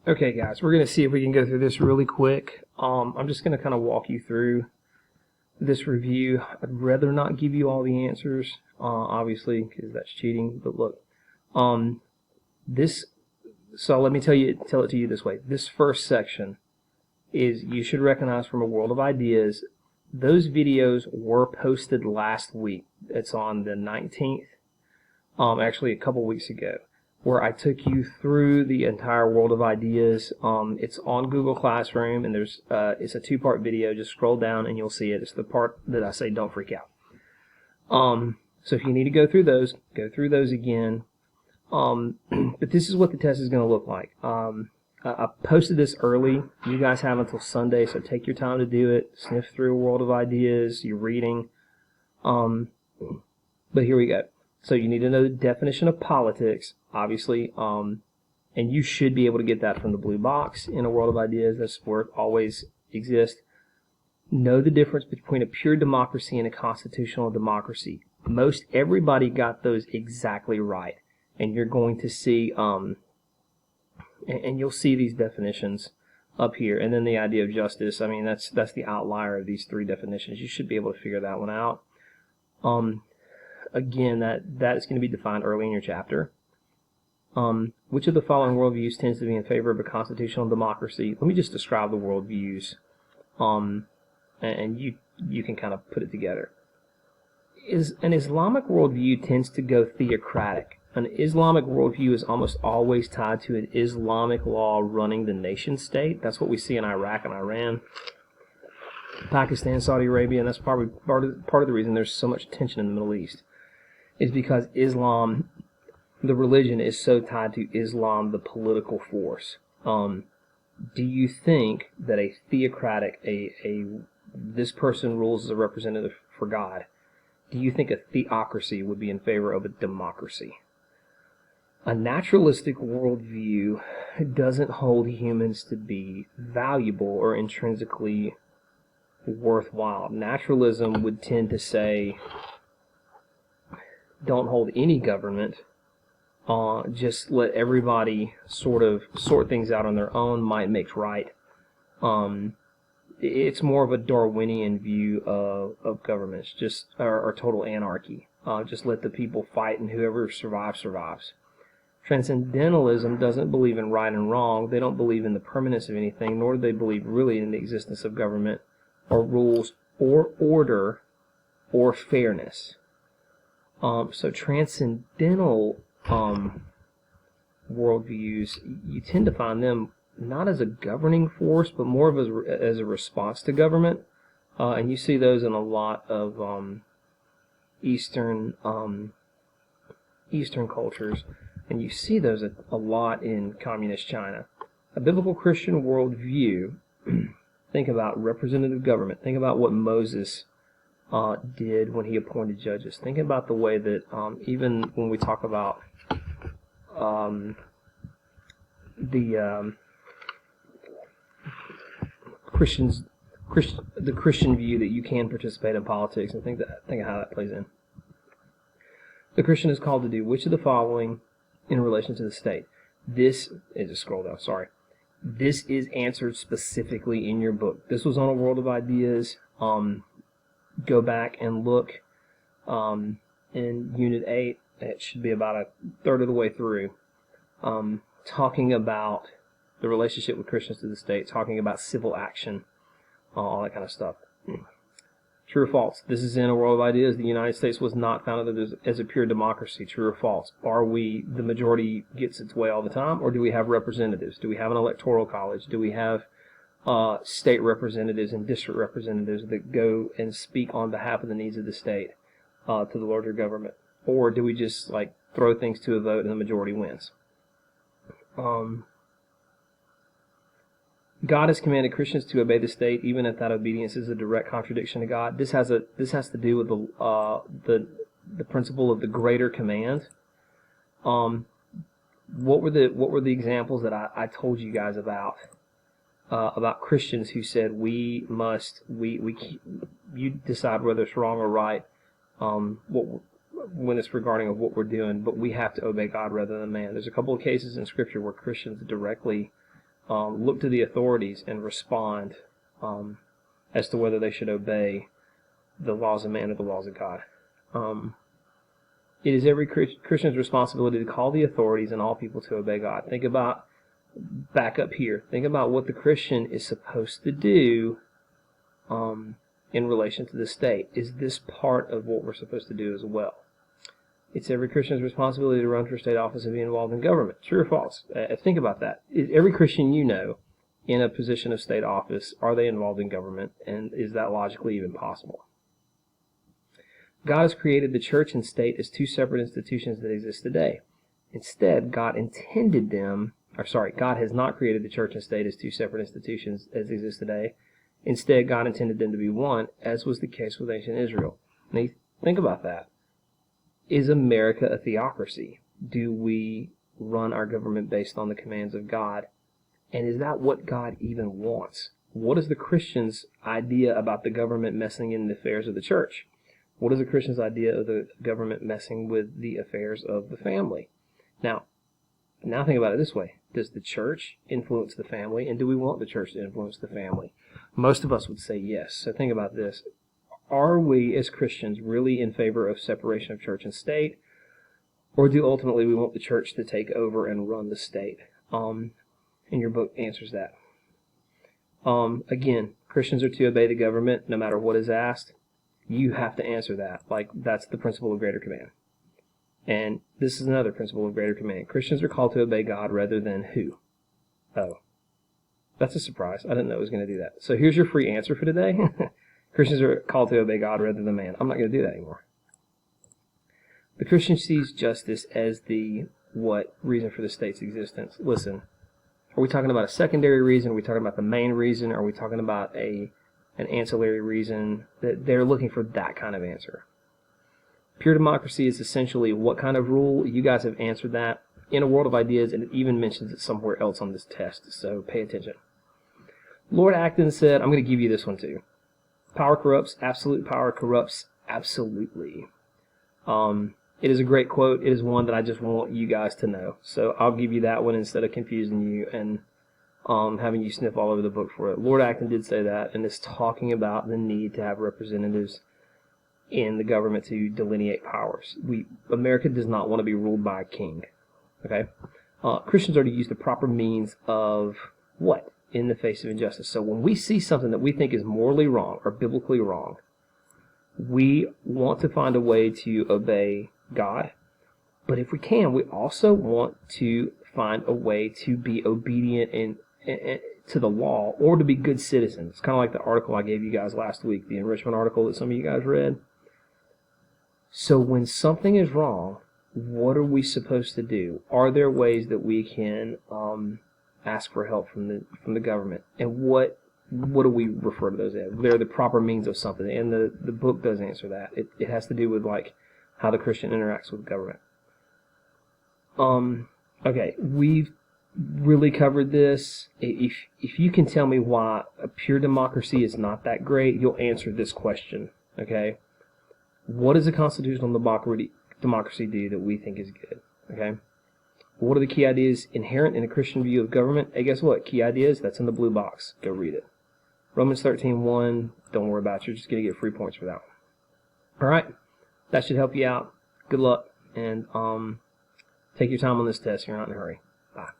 Okay, guys, we're going to see if we can go through this really quick. I'm just going to kind of walk you through this review. I'd rather not give you all the answers, obviously, because that's cheating. But look, so let me tell it to you this way. This first section is you should recognize from A World of Ideas. Those videos were posted last week. It's on the 19th, actually a couple weeks ago, where I took you through the entire World of Ideas. It's on Google Classroom, and it's a two-part video. Just scroll down and you'll see it. It's the part that I say don't freak out. So if you need to go through those again. But this is what the test is going to look like. I posted this early. You guys have until Sunday, so take your time to do it. Sniff through A World of Ideas, your reading. But here we go. So you need to know the definition of politics, obviously, and you should be able to get that from the blue box in A World of Ideas. That's where it always exists. Know the difference between a pure democracy and a constitutional democracy. Most everybody got those exactly right, and you're going to see, and you'll see these definitions up here. And then the idea of justice, I mean, that's the outlier of these three definitions. You should be able to figure that one out. Again, that is going to be defined early in your chapter. Which of the following worldviews tends to be in favor of a constitutional democracy? Let me just describe the worldviews, and you can kind of put it together. An Islamic worldview tends to go theocratic. An Islamic worldview is almost always tied to an Islamic law running the nation state. That's what we see in Iraq and Iran, Pakistan, Saudi Arabia, and that's probably part of the reason there's so much tension in the Middle East, is because Islam, the religion, is so tied to Islam, the political force. Do you think that a theocratic, this person rules as a representative for God, do you think a theocracy would be in favor of a democracy? A naturalistic worldview doesn't hold humans to be valuable or intrinsically worthwhile. Naturalism would tend to say, don't hold any government, just let everybody sort things out on their own, might makes right. It's more of a Darwinian view of governments, or total anarchy. Just let the people fight, and whoever survives, survives. Transcendentalism doesn't believe in right and wrong. They don't believe in the permanence of anything, nor do they believe really in the existence of government or rules or order or fairness. So transcendental worldviews, you tend to find them not as a governing force, but more of as a response to government. And you see those in a lot of Eastern cultures, and you see those a lot in communist China. A biblical Christian worldview, think about representative government. Think about what Moses did when he appointed judges. Think about the way that even when we talk about the Christian view that you can participate in politics, and think of how that plays in. The Christian is called to do which of the following in relation to the state? This is a scroll down. Sorry. This is answered specifically in your book. This was on A World of Ideas. Go back and look in Unit 8. It should be about a third of the way through. Talking about the relationship with Christians to the state, talking about civil action, all that kind of stuff. True or false? This is in A World of Ideas. The United States was not founded as a pure democracy. True or false? Are we, the majority gets its way all the time, or do we have representatives? Do we have an electoral college? Do we have state representatives and district representatives that go and speak on behalf of the needs of the state to the larger government? Or do we just throw things to a vote and the majority wins? God has commanded Christians to obey the state, even if that obedience is a direct contradiction to God. This has to do with the principle of the greater command. What were the examples that I told you guys about Christians who said you decide whether it's wrong or right when it's regarding of what we're doing, but we have to obey God rather than man. There's a couple of cases in Scripture where Christians directly look to the authorities and respond as to whether they should obey the laws of man or the laws of God. It is every Christian's responsibility to call the authorities and all people to obey God. Back up here, think about what the Christian is supposed to do in relation to the state. Is this part of what we're supposed to do as well? It's every Christian's responsibility to run for state office and be involved in government. True or false? Think about that. Is every Christian you know in a position of state office, are they involved in government? And is that logically even possible? God has created the church and state as two separate institutions that exist today. Instead, God has not created the church and state as two separate institutions as exist today. Instead, God intended them to be one, as was the case with ancient Israel. Now, think about that. Is America a theocracy? Do we run our government based on the commands of God? And is that what God even wants? What is the Christian's idea about the government messing in the affairs of the church? What is a Christian's idea of the government messing with the affairs of the family? Now think about it this way. Does the church influence the family, and do we want the church to influence the family? Most of us would say yes. So think about this. Are we, as Christians, really in favor of separation of church and state, or do ultimately we want the church to take over and run the state? And your book answers that. Again, Christians are to obey the government no matter what is asked. You have to answer that. That's the principle of greater command. And this is another principle of greater command. Christians are called to obey God rather than who? Oh, that's a surprise. I didn't know it was going to do that. So here's your free answer for today. Christians are called to obey God rather than man. I'm not going to do that anymore. The Christian sees justice as the reason for the state's existence. Listen, are we talking about a secondary reason? Are we talking about the main reason? Are we talking about an ancillary reason? That they're looking for that kind of answer. Pure democracy is essentially what kind of rule? You guys have answered that in A World of Ideas, and it even mentions it somewhere else on this test, so pay attention. Lord Acton said, I'm going to give you this one too. Power corrupts. Absolute power corrupts absolutely. It is a great quote. It is one that I just want you guys to know. So I'll give you that one instead of confusing you and having you sniff all over the book for it. Lord Acton did say that, and it's talking about the need to have representatives in the government to delineate powers. America does not want to be ruled by a king. Okay? Christians are to use the proper means of what? In the face of injustice. So when we see something that we think is morally wrong or biblically wrong, we want to find a way to obey God. But if we can, we also want to find a way to be obedient to the law or to be good citizens. It's kind of like the article I gave you guys last week, the enrichment article that some of you guys read. So when something is wrong, what are we supposed to do? Are there ways that we can ask for help from the government? And what do we refer to those as? They're the proper means of something, and the book does answer that. It has to do with how the Christian interacts with government. Okay, we've really covered this. If you can tell me why a pure democracy is not that great, you'll answer this question. Okay, what does a constitutional democracy do that we think is good? Okay. What are the key ideas inherent in a Christian view of government? Hey, guess what? Key ideas, that's in the blue box. Go read it. Romans 13:1, don't worry about it. You're just going to get free points for that one. All right. That should help you out. Good luck. And take your time on this test. You're not in a hurry. Bye.